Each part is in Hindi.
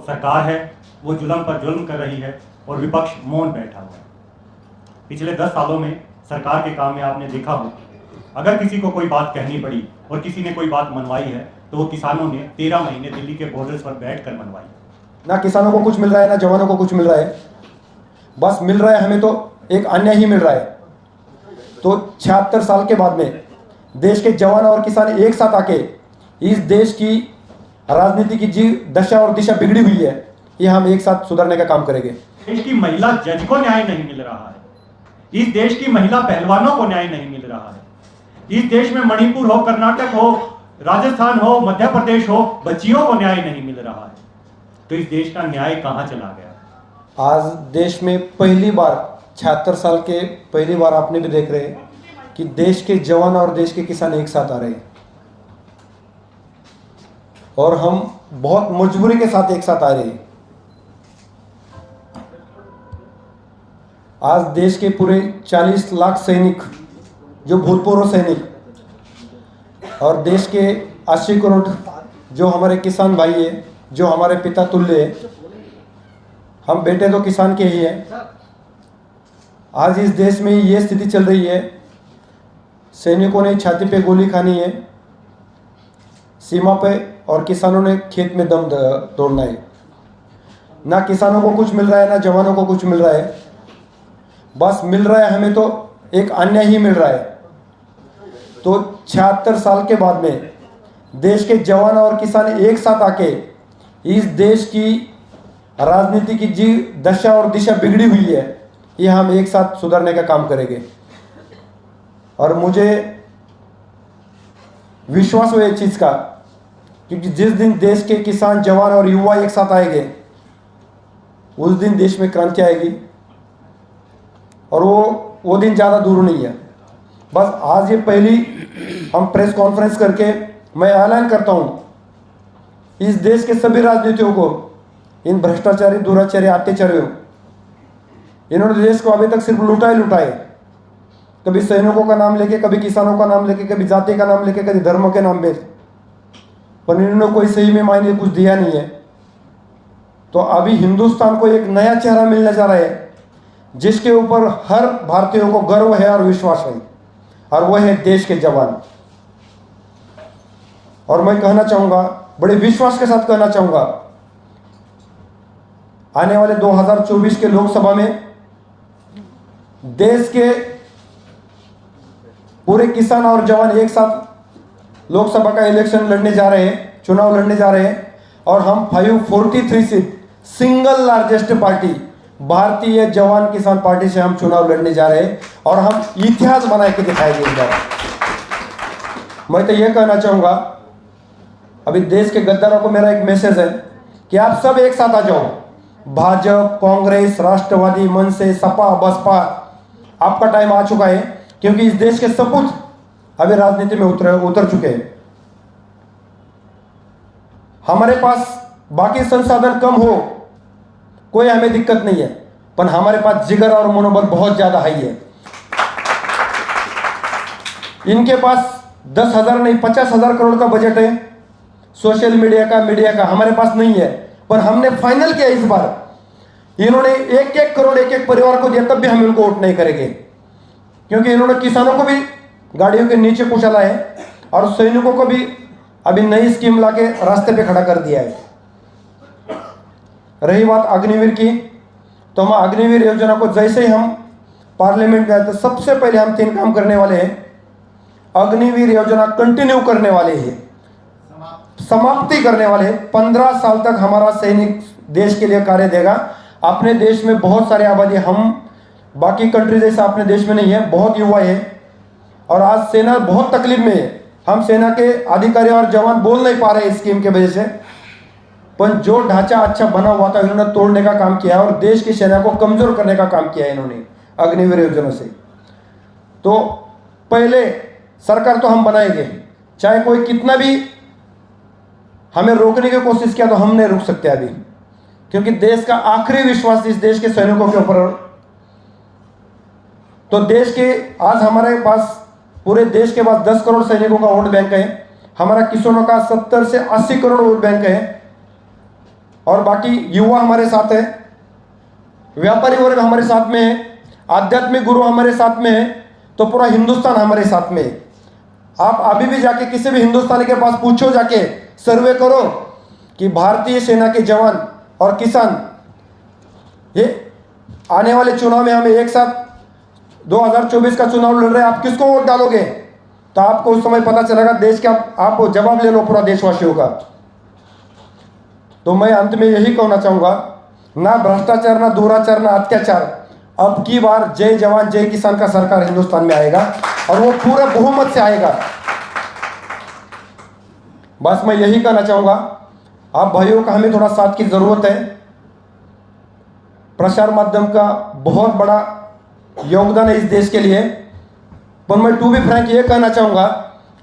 सरकार है वो जुल्म पर जुल्म कर रही है और विपक्ष मौन बैठा हुआ है। पिछले 10 सालों में सरकार के काम में आपने देखा हो, अगर किसी को कोई बात कहनी पड़ी और किसी ने कोई बात मनवाई है तो वो किसानों ने 13 महीने दिल्ली के बॉर्डर्स पर बैठकर मनवाई। ना किसानों को कुछ मिल रहा है, ना जवानों को कुछ मिल रहा है, बस मिल रहा है हमें तो एक अन्याय ही मिल रहा है। तो 76 साल के बाद में देश के जवान और किसान एक साथ आके इस देश की राजनीति की जी दशा और दिशा बिगड़ी हुई है, ये हम एक साथ सुधारने का काम करेंगे। देश की महिला जज को न्याय नहीं मिल रहा है, इस देश की महिला पहलवानों को न्याय नहीं मिल रहा है, इस देश में मणिपुर हो, कर्नाटक हो, राजस्थान हो, मध्य प्रदेश हो, बच्चियों को न्याय नहीं मिल रहा है। तो इस देश का न्याय कहां चला गया? आज देश में पहली बार 76 साल के पहली बार आपने भी देख रहे हैं कि देश के जवान और देश के किसान एक साथ आ रहे हैं और हम बहुत मजबूरी के साथ एक साथ आ रहे हैं। आज देश के पूरे 40 लाख सैनिक जो भूतपूर्व सैनिक और देश के 80 करोड़ जो हमारे किसान भाई है, जो हमारे पिता तुल्य है, हम बेटे तो किसान के ही हैं। आज इस देश में ये स्थिति चल रही है, सैनिकों ने छाती पे गोली खानी है सीमा पे और किसानों ने खेत में दम तोड़ना है। ना किसानों को कुछ मिल रहा है, ना जवानों को कुछ मिल रहा है, बस मिल रहा है हमें तो एक अन्याय ही मिल रहा है। तो 76 साल के बाद में देश के जवान और किसान एक साथ आके इस देश की राजनीति की जी दशा और दिशा बिगड़ी हुई है, ये हम एक साथ सुधारने का काम करेंगे। और मुझे विश्वास है इस चीज़ का, क्योंकि जिस दिन देश के किसान, जवान और युवा एक साथ आएंगे उस दिन देश में क्रांति आएगी और वो दिन ज़्यादा दूर नहीं है। बस आज ये पहली हम प्रेस कॉन्फ्रेंस करके मैं ऐलान करता हूँ इस देश के सभी राजनीतियों को, इन भ्रष्टाचारी, दुराचारी, अत्याचारियों, इन्होंने देश को अभी तक सिर्फ लुटाए लुटाए, कभी सैनिकों का नाम लेके, कभी किसानों का नाम लेके, कभी जाति का नाम लेके, कभी धर्म के नाम पे, पर इन्होंने कोई सही में मायने कुछ दिया नहीं है। तो अभी हिंदुस्तान को एक नया चेहरा मिलने जा रहा है जिसके ऊपर हर भारतीयों को गर्व है और विश्वास है, और वह है देश के जवान। और मैं कहना चाहूँगा, बड़े विश्वास के साथ कहना चाहूँगा, आने वाले 2024 के लोकसभा में देश के पूरे किसान और जवान एक साथ लोकसभा का इलेक्शन लड़ने जा रहे हैं, चुनाव लड़ने जा रहे हैं, और हम 543 सीट सिंगल लार्जेस्ट पार्टी भारतीय जवान किसान पार्टी से हम चुनाव लड़ने जा रहे हैं और हम इतिहास बना के दिखाएंगे इस बार। मैं तो यह कहना चाहूँगा, अभी देश के गद्दारों को मेरा एक मैसेज है कि आप सब एक साथ आ जाओ। भाजपा, कांग्रेस, राष्ट्रवादी, मनसे, सपा, बसपा, आपका टाइम आ चुका है, क्योंकि इस देश के सपूत अभी राजनीति में उतर चुके हैं। हमारे पास बाकी संसाधन कम हो, कोई हमें दिक्कत नहीं है, पर हमारे पास जिगर और मनोबल बहुत ज्यादा हाई है। इनके पास 10,000 नहीं 50,000 करोड़ का बजट है सोशल मीडिया का, हमारे पास नहीं है। पर हमने फाइनल किया इस बार, इन्होंने 1-1 करोड़ एक परिवार को दिया, तब भी हम इनको वोट नहीं करेंगे, क्योंकि इन्होंने किसानों को भी गाड़ियों के नीचे कुचला है और सैनिकों को भी अभी नई स्कीम लाके रास्ते पे खड़ा कर दिया है। रही बात अग्निवीर की, तो हम अग्निवीर योजना को जैसे ही हम पार्लियामेंट में आए तो सबसे पहले हम 3 काम करने वाले हैं। अग्निवीर योजना कंटिन्यू करने वाले हैं, समाप्ति करने वाले हैं। 15 साल तक हमारा सैनिक देश के लिए कार्य देगा। अपने देश में बहुत सारे आबादी, हम बाकी कंट्री जैसा अपने देश में नहीं है, बहुत युवा है और आज सेना बहुत तकलीफ में है। हम सेना के अधिकारी और जवान बोल नहीं पा रहे इस स्कीम के वजह से, पर जो ढांचा अच्छा बना हुआ था इन्होंने तोड़ने का काम किया और देश की सेना को कमजोर करने का काम किया इन्होंने अग्निवीर योजना से। तो पहले सरकार तो हम बनाएंगे, चाहे कोई कितना भी हमें रोकने की कोशिश किया तो हम नहीं रुक सकते अभी, क्योंकि देश का आखिरी विश्वास इस देश के सैनिकों के ऊपर। तो देश के आज हमारे पास, पूरे देश के पास 10 करोड़ सैनिकों का वोट बैंक है। हमारा किसानों का 70 से 80 करोड़ वोट बैंक है और बाकी युवा हमारे साथ है, व्यापारी वर्ग हमारे साथ में है, आध्यात्मिक गुरु हमारे साथ में है, तो पूरा हिंदुस्तान हमारे साथ में है। आप अभी भी जाके किसी भी हिंदुस्तानी के पास पूछो, जाके सर्वे करो कि भारतीय सेना के जवान और किसान ये आने वाले चुनाव में हमें एक साथ 2024 का चुनाव लड़ रहे हैं, आप किसको वोट डालोगे? तो आपको उस समय पता चलेगा देश का। आप जवाब ले लो पूरा देशवासियों का। तो मैं अंत में यही कहना चाहूँगा, ना भ्रष्टाचार, ना दुराचार, ना अत्याचार, अब की बार जय जवान जय किसान का सरकार हिंदुस्तान में आएगा और वो पूरे बहुमत से आएगा। बस मैं यही कहना चाहूँगा, आप भाइयों का हमें थोड़ा साथ की ज़रूरत है। प्रसार माध्यम का बहुत बड़ा योगदान है इस देश के लिए, पर मैं टू बी फ्रैंक ये कहना चाहूँगा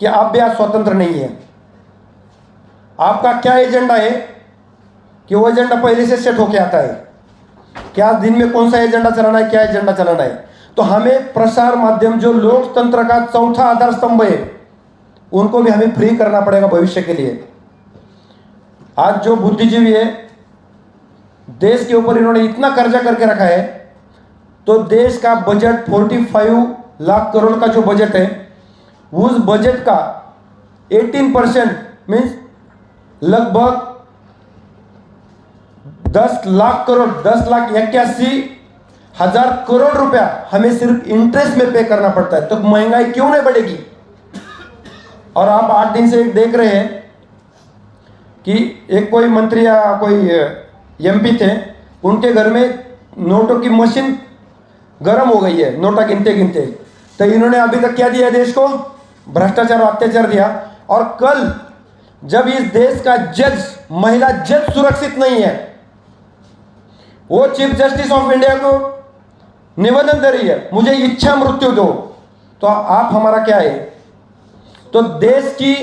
कि आप भी आज स्वतंत्र नहीं है। आपका क्या एजेंडा है कि वो एजेंडा पहले से सेट होके आता है, क्या दिन में कौन सा एजेंडा चलाना है, क्या एजेंडा चलाना है। तो हमें प्रसार माध्यम जो लोकतंत्र का चौथा आधार स्तंभ है, उनको भी हमें फ्री करना पड़ेगा भविष्य के लिए। आज जो बुद्धिजीवी है, देश के ऊपर इन्होंने इतना कर्जा करके रखा है, तो देश का बजट 45 लाख करोड़ का जो बजट है, उस बजट का 18% मीन्स लगभग 10 लाख करोड़, 10,81,000 करोड़ रुपया हमें सिर्फ इंटरेस्ट में पे करना पड़ता है। तो महंगाई क्यों नहीं बढ़ेगी? और आप 8 दिन से देख रहे हैं कि एक कोई मंत्री या कोई एमपी थे, उनके घर में नोटों की मशीन गर्म हो गई है, नोटा गिनते गिनते। तो इन्होंने अभी तक क्या दिया देश को? भ्रष्टाचार और अत्याचार दिया। और कल जब इस देश का जज, महिला जज सुरक्षित नहीं है, वो चीफ जस्टिस ऑफ इंडिया को निवेदन दे रही है, मुझे इच्छा मृत्यु दो, तो आप हमारा क्या है? तो देश की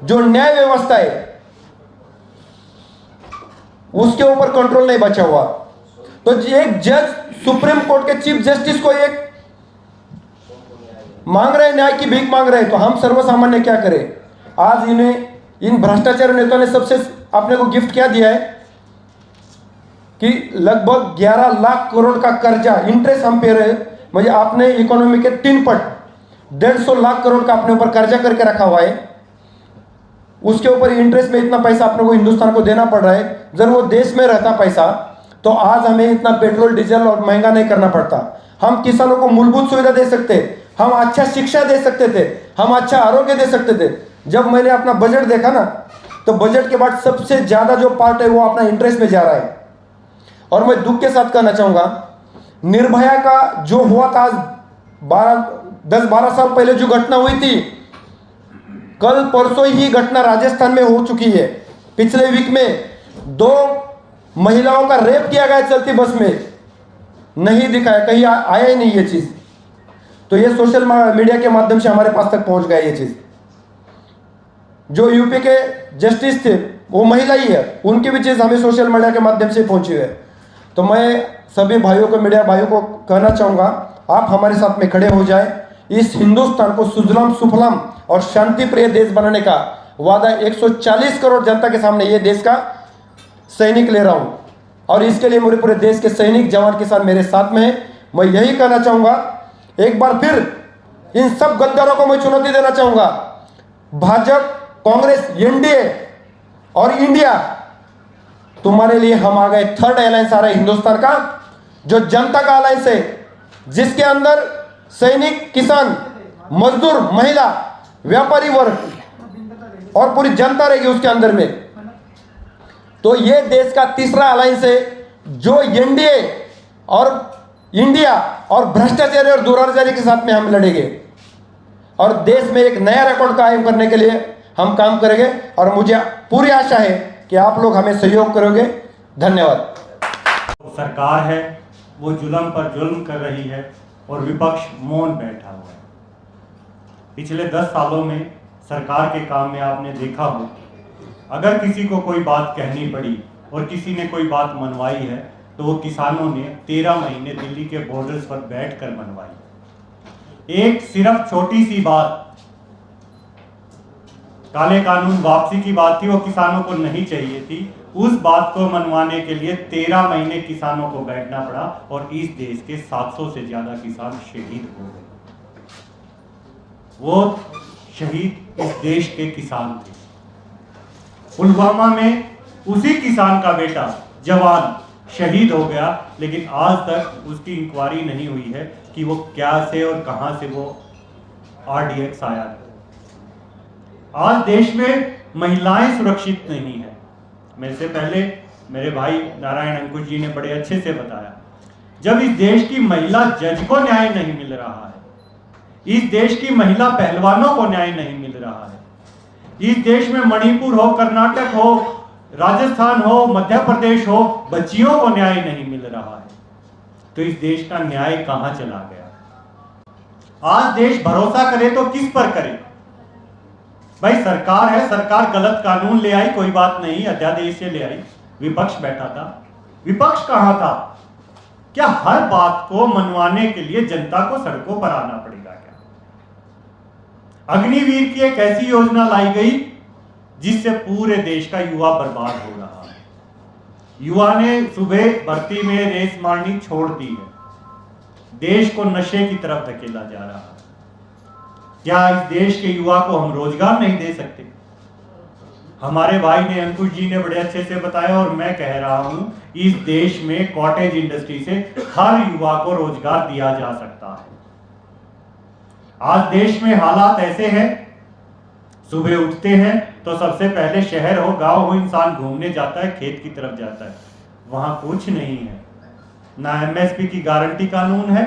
जो न्याय व्यवस्था है उसके ऊपर कंट्रोल नहीं बचा हुआ। तो एक जज सुप्रीम कोर्ट के चीफ जस्टिस को एक मांग रहे, न्याय की भीख मांग रहे, तो हम सर्वसामान्य क्या करें? आज इन्हें, इन भ्रष्टाचारी नेताओं ने सबसे अपने को गिफ्ट क्या दिया है कि लगभग 11 लाख करोड़ का कर्जा इंटरेस्ट हम पे रहे। मुझे आपने इकोनॉमी के 3 पट 150 लाख करोड़ का अपने ऊपर कर्जा करके रखा हुआ है, उसके ऊपर इंटरेस्ट में इतना पैसा अपने को हिंदुस्तान को देना पड़ रहा है। जब वो देश में रहता पैसा, तो आज हमें इतना पेट्रोल डीजल और महंगा नहीं करना पड़ता। हम किसानों को मूलभूत सुविधा दे सकते, हम अच्छा शिक्षा दे सकते थे, हम अच्छा आरोग्य दे सकते थे। जब मैंने अपना बजट देखा ना, तो बजट के बाद सबसे ज्यादा जो पार्ट है वो अपना इंटरेस्ट में जा रहा है। और मैं दुख के साथ कहना चाहूंगा, निर्भया का जो हुआ था, 10-12 साल पहले जो घटना हुई थी, कल परसों ही घटना राजस्थान में हो चुकी है। पिछले वीक में 2 महिलाओं का रेप किया गया चलती बस में, नहीं दिखाया, कहीं आया ही नहीं ये चीज। तो ये सोशल मीडिया के माध्यम से हमारे पास तक पहुंच गया ये चीज। जो यूपी के जस्टिस थे वो महिला ही है, उनकी भी चीज हमें सोशल मीडिया के माध्यम से पहुंची है। तो मैं सभी भाइयों को, मीडिया भाइयों को कहना चाहूंगा, आप हमारे साथ में खड़े हो जाए। इस हिंदुस्तान को सुजलाम सुफलाम और शांति प्रिय देश बनाने का वादा 140 करोड़ जनता के सामने ये देश का सैनिक ले रहा हूं, और इसके लिए मेरे पूरे देश के सैनिक, जवान, किसान मेरे साथ में है। मैं यही कहना चाहूंगा, एक बार फिर इन सब गद्दारों को मैं चुनौती देना चाहूंगा। भाजपा, कांग्रेस, एनडीए और इंडिया, तुम्हारे लिए हम आ गए। थर्ड अलायंस आ रहा है हिंदुस्तान का, जो जनता का अलायंस है, जिसके अंदर सैनिक, किसान, मजदूर, महिला, व्यापारी वर्ग और पूरी जनता रहेगी उसके अंदर में। तो ये देश का तीसरा अलायंस है, जो एनडीए और इंडिया और भ्रष्टाचारी और दुराचारी के साथ में हम लड़ेंगे, और देश में एक नया रिकॉर्ड कायम करने के लिए हम काम करेंगे। और मुझे पूरी आशा है कि आप लोग हमें सहयोग करोगे। धन्यवाद। सरकार है वो जुल्म पर जुल्म कर रही है और विपक्ष मौन बैठा हुआ है। पिछले 10 सालों में सरकार के काम में आपने देखा हो, अगर किसी को कोई बात कहनी पड़ी और किसी ने कोई बात मनवाई है, तो वो किसानों ने 13 महीने दिल्ली के बॉर्डर्स पर बैठकर मनवाई। एक सिर्फ छोटी सी बात काले कानून वापसी की बात थी, वो किसानों को नहीं चाहिए थी। उस बात को मनवाने के लिए 13 महीने किसानों को बैठना पड़ा और इस देश के 700 से ज्यादा किसान शहीद हो गए। वो शहीद इस देश के किसान थे। पुलवामा में उसी किसान का बेटा जवान शहीद हो गया, लेकिन आज तक उसकी इंक्वायरी नहीं हुई है कि वो क्या से और कहां से वो RDX आया है। आज देश में महिलाएं सुरक्षित नहीं है। मेरे से पहले मेरे भाई नारायण अंकुश जी ने बड़े अच्छे से बताया, जब इस देश की महिला जज को न्याय नहीं मिल रहा है, इस देश की महिला पहलवानों को न्याय नहीं मिल रहा है, इस देश में मणिपुर हो, कर्नाटक हो, राजस्थान हो, मध्य प्रदेश हो, बच्चियों को न्याय नहीं मिल रहा है, तो इस देश का न्याय कहां चला गया? आज देश भरोसा करे तो किस पर करे? भाई सरकार है, सरकार गलत कानून ले आई, कोई बात नहीं, अध्यादेश से ले आई, विपक्ष बैठा था। विपक्ष कहां था? क्या हर बात को मनवाने के लिए जनता को सड़कों पर आना पड़ेगा क्या? अग्निवीर की एक ऐसी योजना लाई गई जिससे पूरे देश का युवा बर्बाद हो रहा है। युवा ने सुबह भर्ती में रेस मारनी छोड़ दी है, देश को नशे की तरफ धकेला जा रहा है। क्या इस देश के युवा को हम रोजगार नहीं दे सकते? हमारे भाई ने, अंकुश जी ने बड़े अच्छे से बताया और मैं कह रहा हूं, इस देश में कॉटेज इंडस्ट्री से हर युवा को रोजगार दिया जा सकता है। आज देश में हालात ऐसे हैं, सुबह उठते हैं तो सबसे पहले शहर हो, गांव हो, इंसान घूमने जाता है, खेत की तरफ जाता है, वहां कुछ नहीं है। ना MSP की गारंटी कानून है,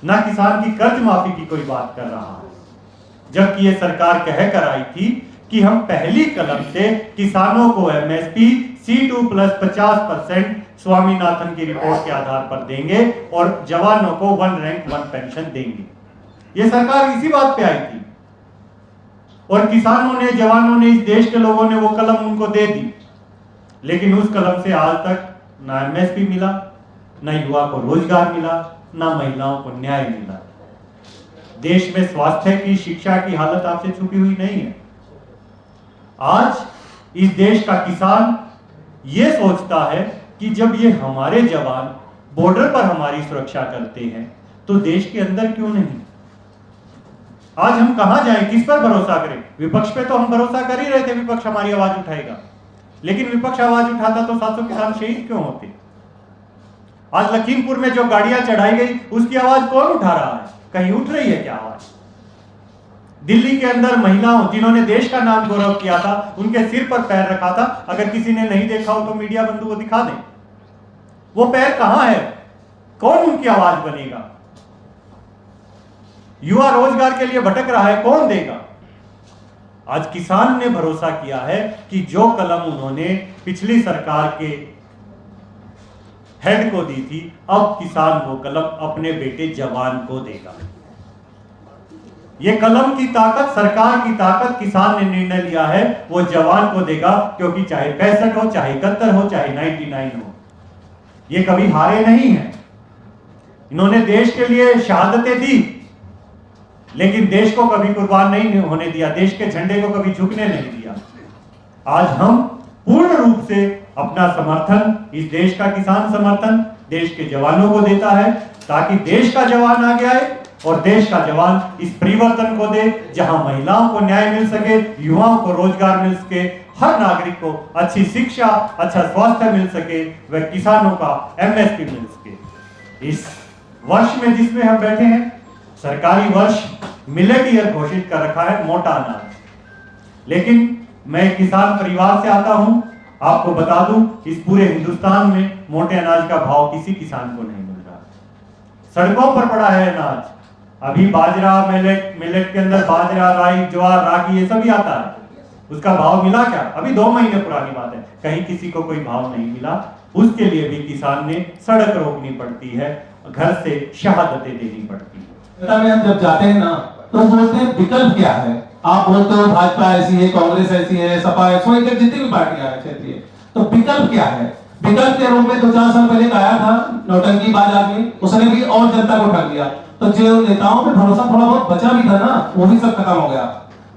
ना किसान की कर्ज माफी की कोई बात कर रहा है। जबकि ये सरकार कह कर आई थी कि हम पहली कलम से किसानों को MSP C2 प्लस 50% स्वामीनाथन की रिपोर्ट के आधार पर देंगे और जवानों को 1 रैंक 1 पेंशन देंगे। ये सरकार इसी बात पे आई थी और किसानों ने, जवानों ने, इस देश के लोगों ने वो कलम उनको दे दी, लेकिन उस कलम से आज तक ना MSP मिला, ना युवा को रोजगार मिला, ना महिलाओं को न्याय मिला। देश में स्वास्थ्य की, शिक्षा की हालत आपसे छुपी हुई नहीं है। आज इस देश का किसान ये सोचता है कि जब ये हमारे जवान बॉर्डर पर हमारी सुरक्षा करते हैं तो देश के अंदर क्यों नहीं? आज हम कहां जाएं, किस पर भरोसा करें? विपक्ष पे तो हम भरोसा कर ही रहे थे, विपक्ष हमारी आवाज उठाएगा, लेकिन विपक्ष आवाज उठाता तो 700 किसान शहीद क्यों होते? आज लखीमपुर में जो गाड़ियां चढ़ाई गई उसकी आवाज कौन उठा रहा है? कहीं उठ रही है क्या आवाज? दिल्ली के अंदर महिलाओं जिन्होंने देश का नाम गौरव किया था, उनके सिर पर पैर रखा था। अगर किसी ने नहीं देखा हो तो मीडिया बंधु को दिखा दें, वो पैर कहां है? कौन उनकी आवाज बनेगा? युवा रोजगार के लिए भटक रहा है, कौन देगा? आज किसान ने भरोसा किया है कि जो कलम उन्होंने पिछली सरकार के हेड को दी थी, अब किसान वो कलम अपने बेटे जवान को देगा। ये कलम की ताकत, सरकार की ताकत, किसान ने निर्णय लिया है वो जवान को देगा, क्योंकि चाहे 65 हो, चाहे 71 हो, चाहे 99 हो, ये कभी हारे नहीं है। इन्होंने देश के लिए शहादतें दी, लेकिन देश को कभी कुर्बान नहीं होने दिया, देश के झंडे को कभी झुकने नहीं दिया। आज हम पूर्ण रूप से अपना समर्थन, इस देश का किसान समर्थन देश के जवानों को देता है, ताकि देश का जवान आगे आए और देश का जवान इस परिवर्तन को दे, जहां महिलाओं को न्याय मिल सके, युवाओं को रोजगार मिल सके, हर नागरिक को अच्छी शिक्षा, अच्छा स्वास्थ्य मिल सके, वह किसानों का MSP मिल सके। इस वर्ष में जिसमें हम बैठे हैं, सरकारी वर्ष मिलेट ईयर घोषित कर रखा है, मोटा अनाज। लेकिन मैं किसान परिवार से आता हूं, आपको बता दूं, इस पूरे हिंदुस्तान में मोटे अनाज का भाव किसी किसान को नहीं मिल रहा। सड़कों पर पड़ा है अनाज। अभी बाजरा, मिलेट के अंदर बाजरा, राई, ज्वार, रागी, ये सभी आता है, उसका भाव मिला क्या? अभी 2 महीने पुरानी बात है, कहीं किसी को कोई भाव नहीं मिला। उसके लिए भी किसान ने सड़क रोकनी पड़ती है, घर से शहादतें देनी पड़ती है। में हम जब जाते हैं ना तो बोलते हैं विकल्प क्या है? आप बोलते हो भाजपा ऐसी है, कांग्रेस ऐसी है, सपा ऐसी है, जितनी भी पार्टियां हैं क्षेत्रीय, तो विकल्प क्या है? विकल्प के रूप में 2-4 साल पहले आया था नौटंकीबाज आदमी, उसने भी और जनता को ठग दिया। तो जो नेताओं पे भरोसा थोड़ा बहुत बचा भी था ना, वो भी सब खत्म हो गया।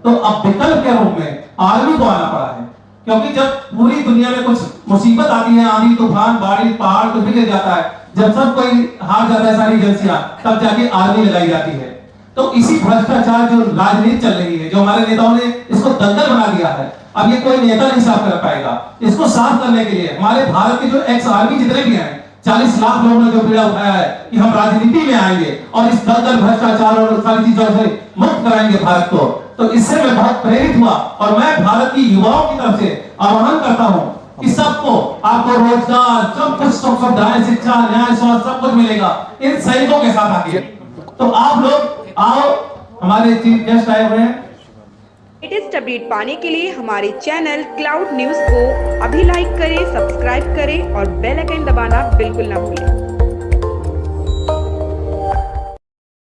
तो अब विकल्प के रूप में आर्मी को आना पड़ा है, क्योंकि जब पूरी दुनिया में कुछ मुसीबत आती है, आंधी तूफान बारिश पहाड़ कुछ बिगड़ जाता है, जब सब कोई हार जाता है सारी एजेंसियां, तब जाके आर्मी लगाई जाती है। तो इसी भ्रष्टाचार जो राजनीति चल रही है, जो हमारे नेताओं ने इसको दंगल बना दिया है, अब ये कोई नेता नहीं साफ कर पाएगा। इसको साफ करने के लिए हमारे भारत के जो एक्स आर्मी जितने भी हैं, 40 लाख लोगों ने जो पीड़ा उठाया है कि हम राजनीति में आएंगे और इस दंगल भ्रष्टाचार और सारी चीजों से मुक्त कराएंगे भारत को, तो इससे मैं बहुत प्रेरित हुआ और मैं भारत की युवाओं की तरफ से आह्वान करता हूं कि सबको, आपको रोजगार, सब कुछ सुविधाएं, शिक्षा, न्याय, स्वास्थ्य सब कुछ मिलेगा इन सैनिकों के साथ आके। तो आप लोग आओ, हमारे चीफ गेस्ट आए हुए हैं। लेटेस्ट अपडेट पाने के लिए हमारे चैनल क्लाउड न्यूज को अभी लाइक करें, सब्सक्राइब करें और बेल आइकन दबाना बिल्कुल ना भूलें।